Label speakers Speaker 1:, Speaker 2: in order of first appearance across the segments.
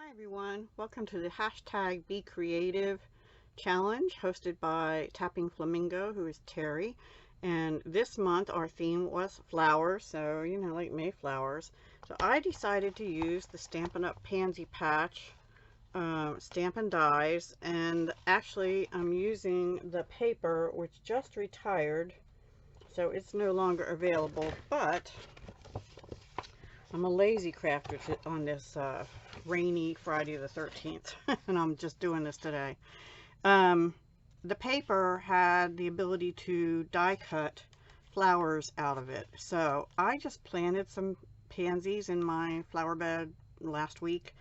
Speaker 1: Hi everyone, welcome to the hashtag Be Creative challenge hosted by Tapping Flamingo, who is Terry. And this month our theme was flowers, so you know, like Mayflowers. So I decided to use the Stampin' Up! Pansy patch, Stampin' dies, and actually I'm using the paper which just retired, so it's no longer available, but I'm a lazy crafter on this rainy Friday the 13th, and I'm just doing this today. The paper had the ability to die cut flowers out of it, so I just planted some pansies in my flower bed last week,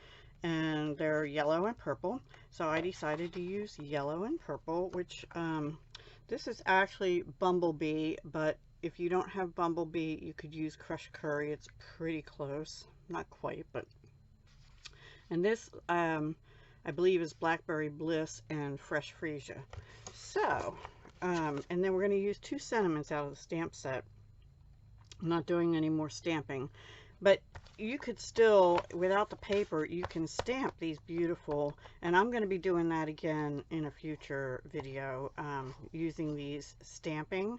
Speaker 1: and they're yellow and purple, so I decided to use yellow and purple, which this is actually Bumblebee, but if you don't have Bumblebee, you could use Crushed Curry. It's pretty close. Not quite, but... And this, I believe, is Blackberry Bliss and Fresh Freesia. So, and then we're going to use 2 sentiments out of the stamp set. I'm not doing any more stamping. But you could still, without the paper, you can stamp these beautiful, and I'm going to be doing that again in a future video, using these stamping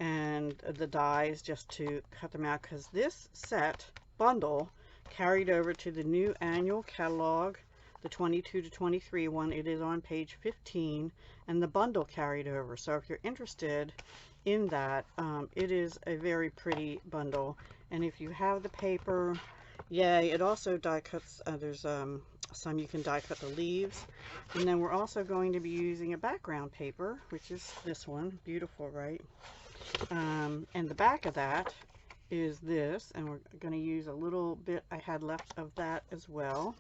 Speaker 1: and the dies just to cut them out, because this set bundle carried over to the new annual catalog, the 22 to 23 one. It is on page 15, and the bundle carried over. So if you're interested in that, it is a very pretty bundle, and if you have the paper, yay. It also die cuts, there's some you can die cut the leaves, and then we're also going to be using a background paper, which is this one. Beautiful, right? And the back of that is this, and we're going to use a little bit I had left of that as well.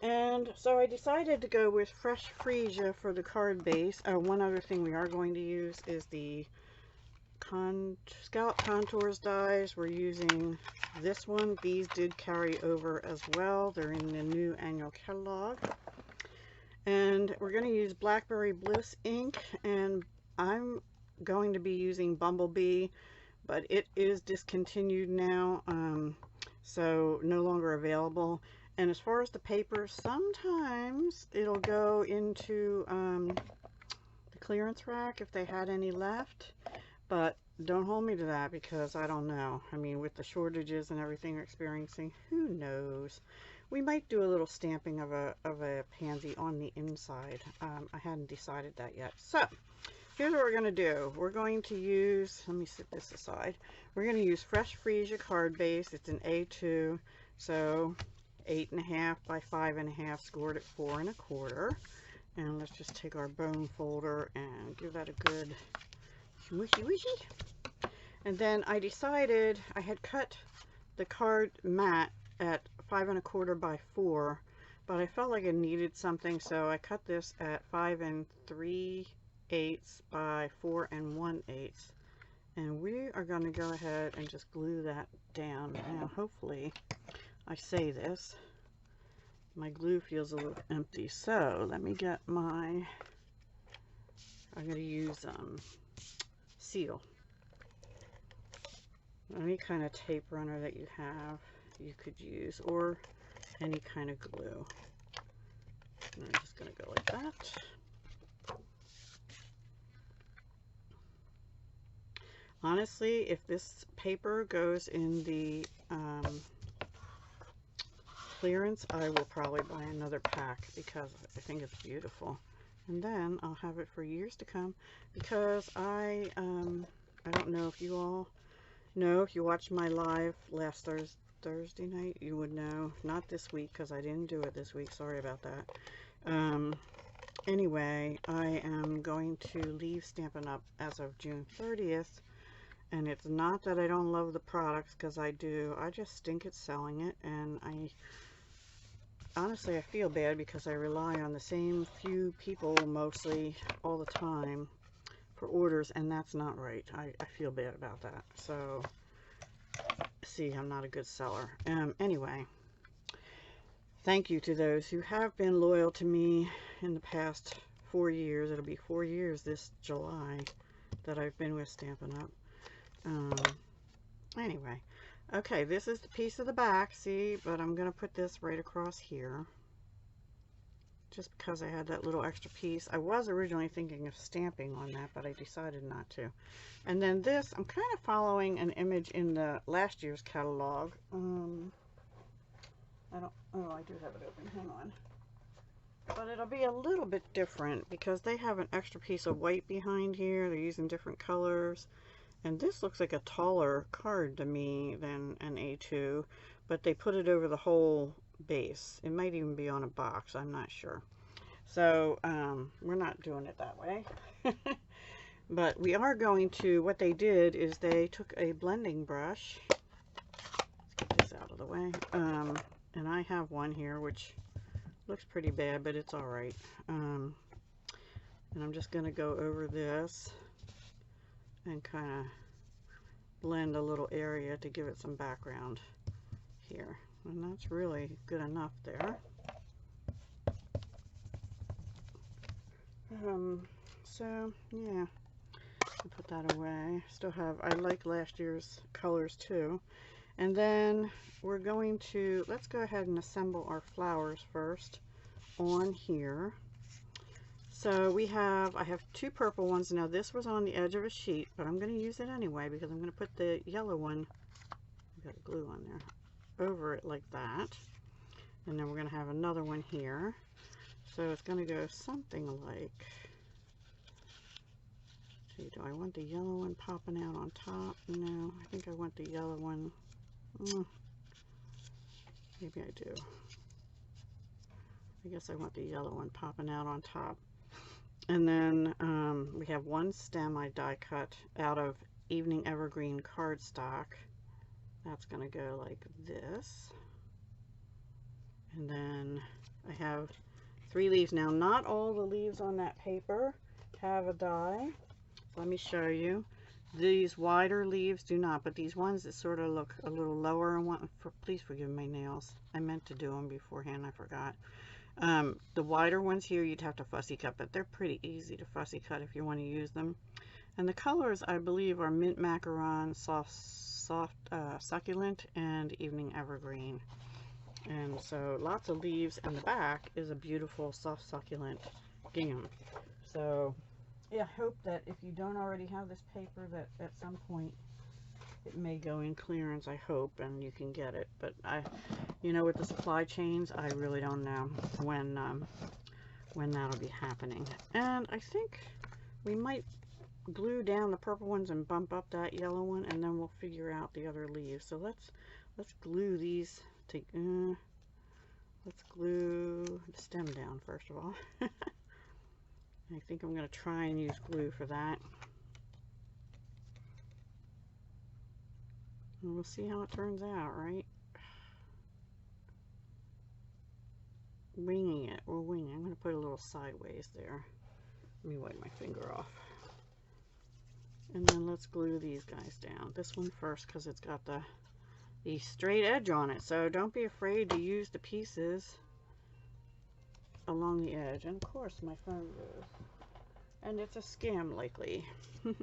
Speaker 1: And so I decided to go with Fresh Freesia for the card base. One other thing we are going to use is the Scallop Contours dies. We're using this one. These did carry over as well. They're in the new annual catalog. And we're going to use Blackberry Bliss ink, and I'm going to be using Bumblebee, but it is discontinued now, so no longer available. And as far as the paper, sometimes it'll go into the clearance rack if they had any left, but don't hold me to that, because I don't know. I mean, with the shortages and everything we're experiencing, who knows? We might do a little stamping of a pansy on the inside. I hadn't decided that yet. So here's what we're going to do. We're going to use, let me set this aside. We're going to use Fresh Freesia card base. It's an A2, so 8.5 by 5.5, scored at 4 1/4. And let's just take our bone folder and give that a good smooshy wishy. And then I decided I had cut the card mat at 5 1/4 by 4, but I felt like it needed something, so I cut this at 5 3/8 by 4 1/8, and we are going to go ahead and just glue that down. Now hopefully, I say this, my glue feels a little empty, so let me get my, I'm going to use seal. Any kind of tape runner that you have, you could use, or any kind of glue. And I'm just going to go like that. Honestly, if this paper goes in the clearance, I will probably buy another pack, because I think it's beautiful. And then I'll have it for years to come, because I don't know if you all know, if you watched my live last Thursday night, you would know. Not this week, because I didn't do it this week. Sorry about that. Anyway, I am going to leave Stampin' Up! As of June 30th. And it's not that I don't love the products, because I do. I just stink at selling it, and honestly, I feel bad, because I rely on the same few people mostly all the time for orders, and that's not right. I feel bad about that. So, see, I'm not a good seller. Anyway, thank you to those who have been loyal to me in the past 4 years. It'll be 4 years this July that I've been with Stampin' Up! Anyway, okay, this is the piece of the back, see, but I'm going to put this right across here. just because I had that little extra piece. I was originally thinking of stamping on that, but I decided not to. And then this, I'm kind of following an image in the last year's catalog. I do have it open, hang on. But it'll be a little bit different because they have an extra piece of white behind here. They're using different colors. And this looks like a taller card to me than an A2, but they put it over the whole base. It might even be on a box, I'm not sure. So we're not doing it that way. But we are going to, what they did is they took a blending brush. Let's get this out of the way. And I have one here which looks pretty bad, but it's all right. And I'm just going to go over this and kind of blend a little area to give it some background here. And that's really good enough there. So yeah, I'll put that away. Still have, I like last year's colors too. And then we're going to, let's go ahead and assemble our flowers first on here. So we have, I have two purple ones. Now this was on the edge of a sheet, but I'm going to use it anyway because I'm going to put the yellow one, I've got glue on there, over it like that. And then we're going to have another one here. So it's going to go something like, see, do I want the yellow one popping out on top? No, I think I want the yellow one. Maybe I do. I guess I want the yellow one popping out on top. And then we have one stem I die cut out of Evening Evergreen cardstock. That's going to go like this. And then I have 3 leaves. Now, not all the leaves on that paper have a die. Let me show you. These wider leaves do not, but these ones that sort of look a little lower, please forgive my nails. I meant to do them beforehand, I forgot. The wider ones here you'd have to fussy cut, but they're pretty easy to fussy cut if you want to use them. And the colors I believe are Mint Macaron, Soft Succulent, and Evening Evergreen. And so lots of leaves, and the back is a beautiful soft succulent gingham. So yeah, I hope that if you don't already have this paper, that at some point it may go in clearance, I hope, and you can get it. But you know, with the supply chains, I really don't know when that'll be happening. And I think we might glue down the purple ones and bump up that yellow one, and then we'll figure out the other leaves. So let's glue these to, let's glue the stem down first of all. I think I'm going to try and use glue for that. And we'll see how it turns out, right? Winging it. We're winging. I'm going to put a little sideways there. Let me wipe my finger off. And then let's glue these guys down. This one first because it's got the straight edge on it. So don't be afraid to use the pieces along the edge. And of course my phone goes. And it's a scam likely. And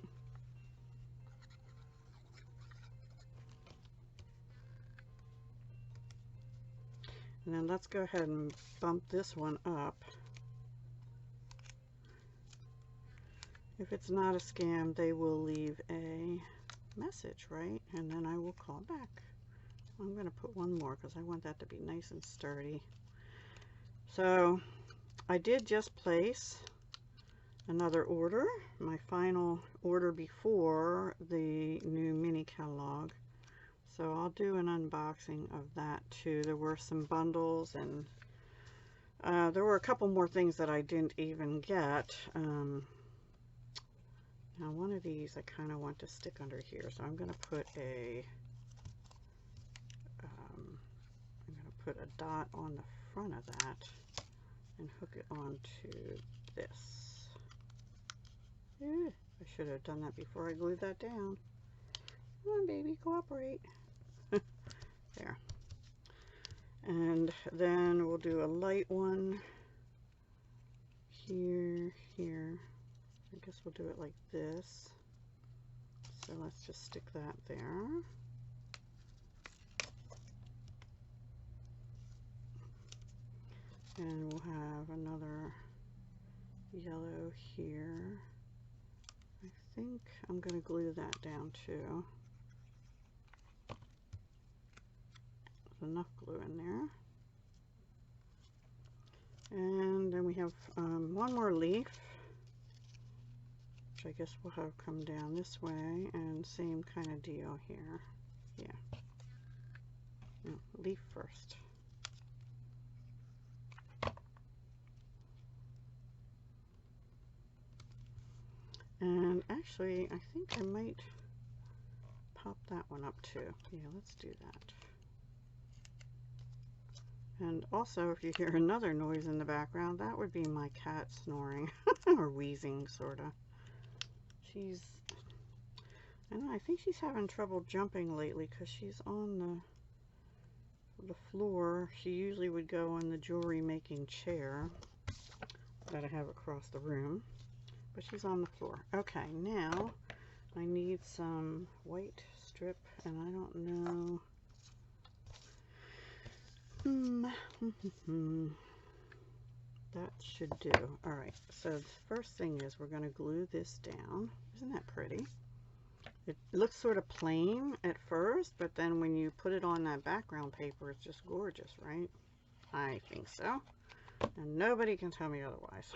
Speaker 1: then let's go ahead and bump this one up. If it's not a scam, they will leave a message, right? And then I will call back. I'm going to put one more because I want that to be nice and sturdy. So I did just place another order, my final order before the new mini catalog. So I'll do an unboxing of that too. There were some bundles, and there were a couple more things that I didn't even get. Now one of these I kind of want to stick under here, so I'm going to put a dot on the front of that and hook it onto this. I should have done that before I glued that down. Come on, baby, cooperate. There. And then we'll do a light one here, here. I guess we'll do it like this. So let's just stick that there. And we'll have another yellow here. I think I'm going to glue that down too. There's enough glue in there. And then we have one more leaf, which I guess we'll have come down this way, and same kind of deal here. Yeah. No, leaf first. And actually, I think I might pop that one up too. Yeah, let's do that. And also, if you hear another noise in the background, that would be my cat snoring or wheezing, sort of. She's, I don't know, I think she's having trouble jumping lately because she's on the floor. She usually would go on the jewelry making chair that I have across the room, but she's on the floor. Okay, now I need some white strip, and I don't know. That should do. Alright, so the first thing is we're going to glue this down. Isn't that pretty? It looks sort of plain at first, but then when you put it on that background paper, it's just gorgeous, right? I think so. And nobody can tell me otherwise.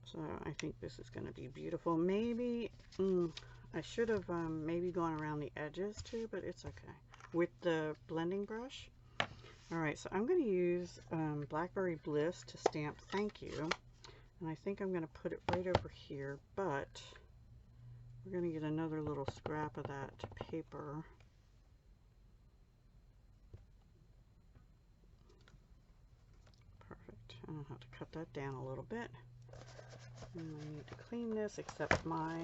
Speaker 1: So I think this is going to be beautiful. Maybe, I should have maybe gone around the edges too, but it's okay. With the blending brush. Alright, so I'm going to use Blackberry Bliss to stamp thank you. And I think I'm going to put it right over here, but we're going to get another little scrap of that paper. Perfect. And I'll have to cut that down a little bit. And I need to clean this, except my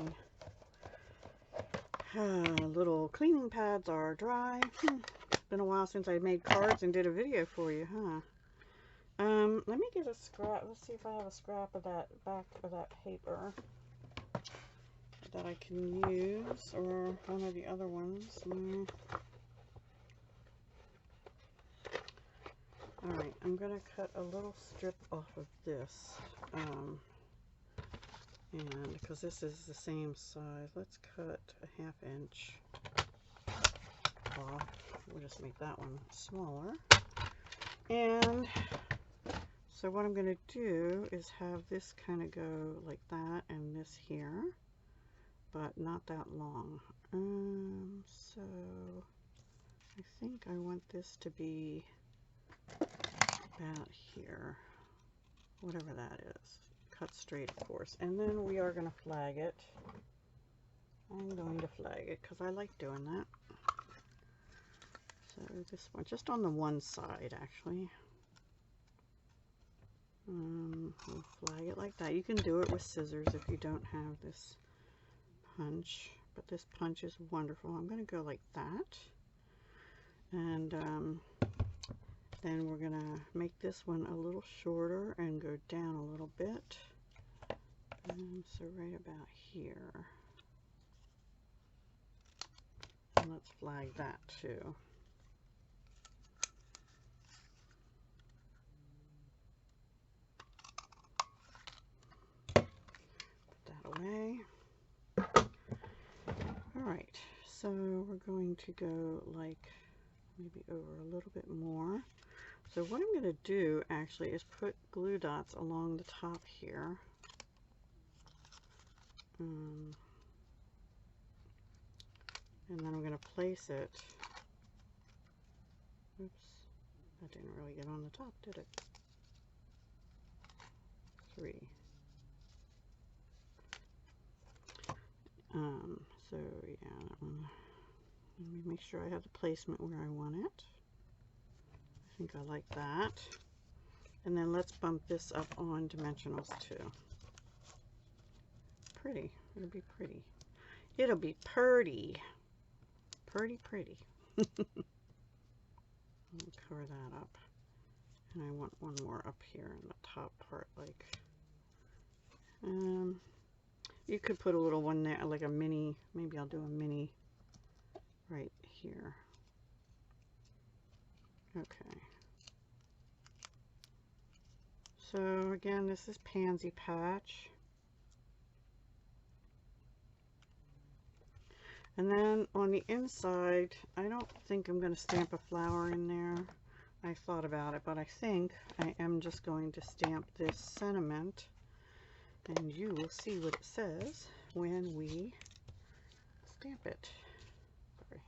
Speaker 1: little cleaning pads are dry. It's been a while since I made cards and did a video for you, huh? Let me get a scrap. Let's see if I have a scrap of that back of that paper that I can use, or one of the other ones. Alright, I'm going to cut a little strip off of this. And because this is the same size, let's cut a 1/2 inch off. We'll just make that one smaller. And so what I'm going to do is have this kind of go like that, and this here, but not that long. So I think I want this to be about here, whatever that is. Cut straight, of course. And then we are going to flag it. I'm going to flag it because I like doing that. So this one, just on the one side, actually. We'll flag it like that. You can do it with scissors if you don't have this punch, but this punch is wonderful. I'm going to go like that. And then we're going to make this one a little shorter and go down a little bit. So right about here. And let's flag that too. Put that away. Alright, so we're going to go like maybe over a little bit more. So what I'm going to do actually is put glue dots along the top here. And then I'm going to place it. Oops, that didn't really get on the top, did it? 3. So yeah, that one. Let me make sure I have the placement where I want it. I think I like that. And then let's bump this up on dimensionals too. Pretty. It'll be pretty. It'll be purty. Pretty, pretty. I'll cover that up. And I want one more up here in the top part, like. You could put a little one there, like a mini. Maybe I'll do a mini right here. Okay. So again, this is Pansy Patch. And then on the inside, I don't think I'm going to stamp a flower in there. I thought about it, but I think I am just going to stamp this sentiment. And you will see what it says when we stamp it. Sorry.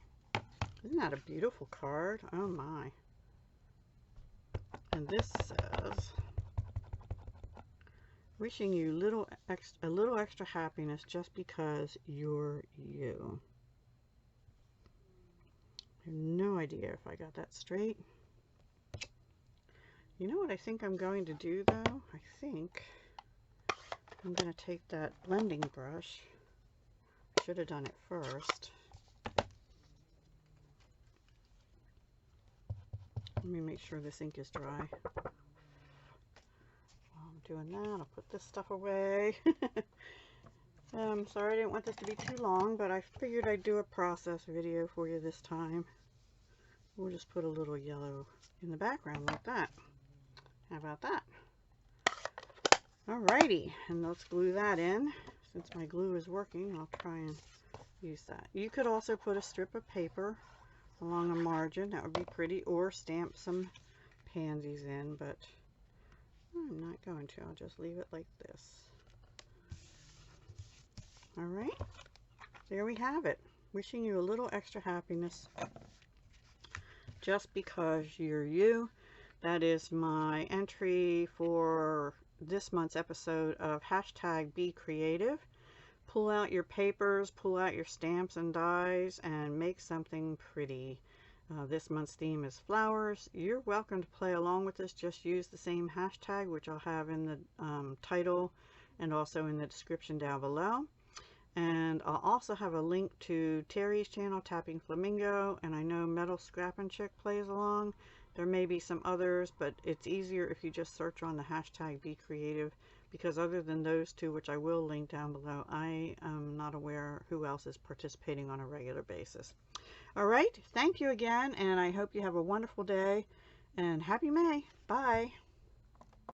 Speaker 1: Isn't that a beautiful card? Oh my. And this says, wishing you a little extra happiness just because you're you. I have no idea if I got that straight. You know what I think I'm going to do though? I think I'm going to take that blending brush. I should have done it first. Let me make sure this ink is dry. While I'm doing that, I'll put this stuff away. I'm sorry I didn't want this to be too long, but I figured I'd do a process video for you this time. We'll just put a little yellow in the background like that. How about that? Alrighty, and let's glue that in. Since my glue is working, I'll try and use that. You could also put a strip of paper along a margin. That would be pretty, or stamp some pansies in, but I'm not going to. I'll just leave it like this. Alright, there we have it. Wishing you a little extra happiness just because you're you. That is my entry for this month's episode of #BeCreative. Pull out your papers, pull out your stamps and dies, and make something pretty. This month's theme is flowers. You're welcome to play along with this. Just use the same hashtag, which I'll have in the title and also in the description down below. And I'll also have a link to Terry's channel, Tapping Flamingo, and I know Metal Scrappin' Chick plays along. There may be some others, but it's easier if you just search on the #BeCreative, because other than those two, which I will link down below, I am not aware who else is participating on a regular basis. All right, thank you again, and I hope you have a wonderful day, and happy May. Bye.